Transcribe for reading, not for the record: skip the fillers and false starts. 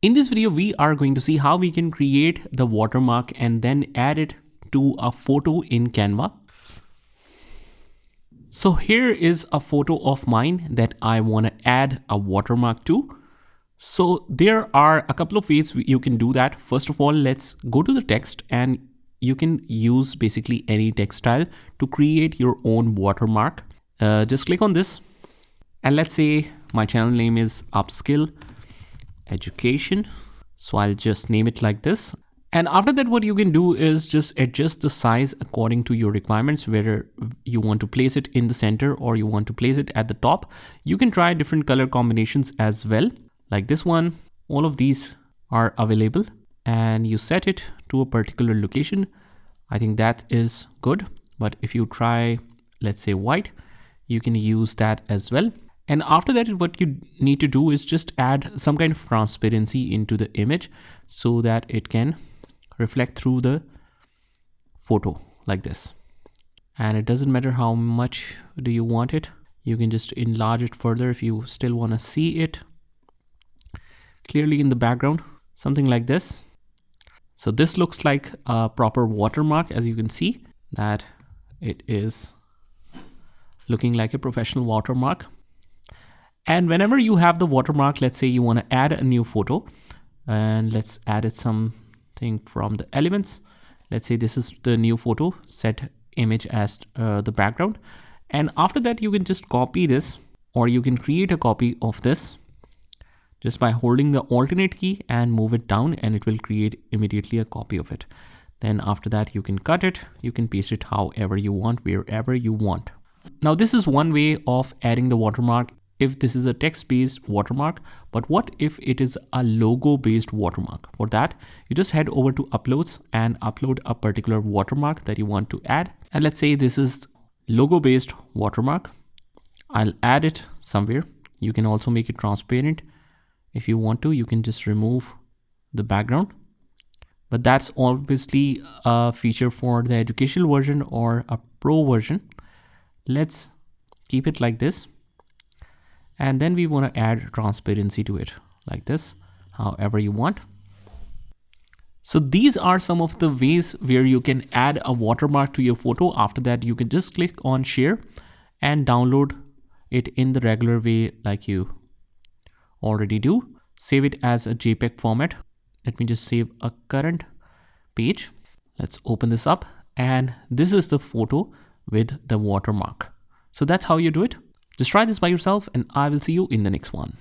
In this video, we are going to see how we can create the watermark and then add it to a photo in Canva. So here is a photo of mine that I want to add a watermark to. So there are a couple of ways you can do that. First of all, let's go to the text, and you can use basically any text style to create your own watermark. Just click on this, and let's say my channel name is Upskill-Education. So I'll just name it like this. And after that, what you can do is just adjust the size according to your requirements, whether you want to place it in the center or you want to place it at the top. You can try different color combinations as well, like this one. All of these are available, and you set it to a particular location. I think that is good. But if you try, let's say white, you can use that as well. And after that, what you need to do is just add some kind of transparency into the image so that it can reflect through the photo like this. And it doesn't matter how much do you want it. You can just enlarge it further if you still want to see it clearly in the background, something like this. So this looks like a proper watermark. As you can see that it is looking like a professional watermark. And whenever you have the watermark, let's say you want to add a new photo, and let's add it something from the elements. Let's say this is the new photo, set image as the background. And after that, you can just copy this, or you can create a copy of this just by holding the alternate key and move it down, and it will create immediately a copy of it. Then after that, you can cut it, you can paste it however you want, wherever you want. Now this is one way of adding the watermark if this is a text-based watermark. But what if it is a logo-based watermark? For that, you just head over to uploads and upload a particular watermark that you want to add. And let's say this is logo-based watermark. I'll add it somewhere. You can also make it transparent. If you want to, you can just remove the background. But that's obviously a feature for the educational version or a pro version. Let's keep it like this. And then we want to add transparency to it like this, however you want. So these are some of the ways where you can add a watermark to your photo. After that, you can just click on share and download it in the regular way like you already do. Save it as a JPEG format. Let me just save a current page. Let's open this up, and this is the photo with the watermark. So that's how you do it. Just try this by yourself, and I will see you in the next one.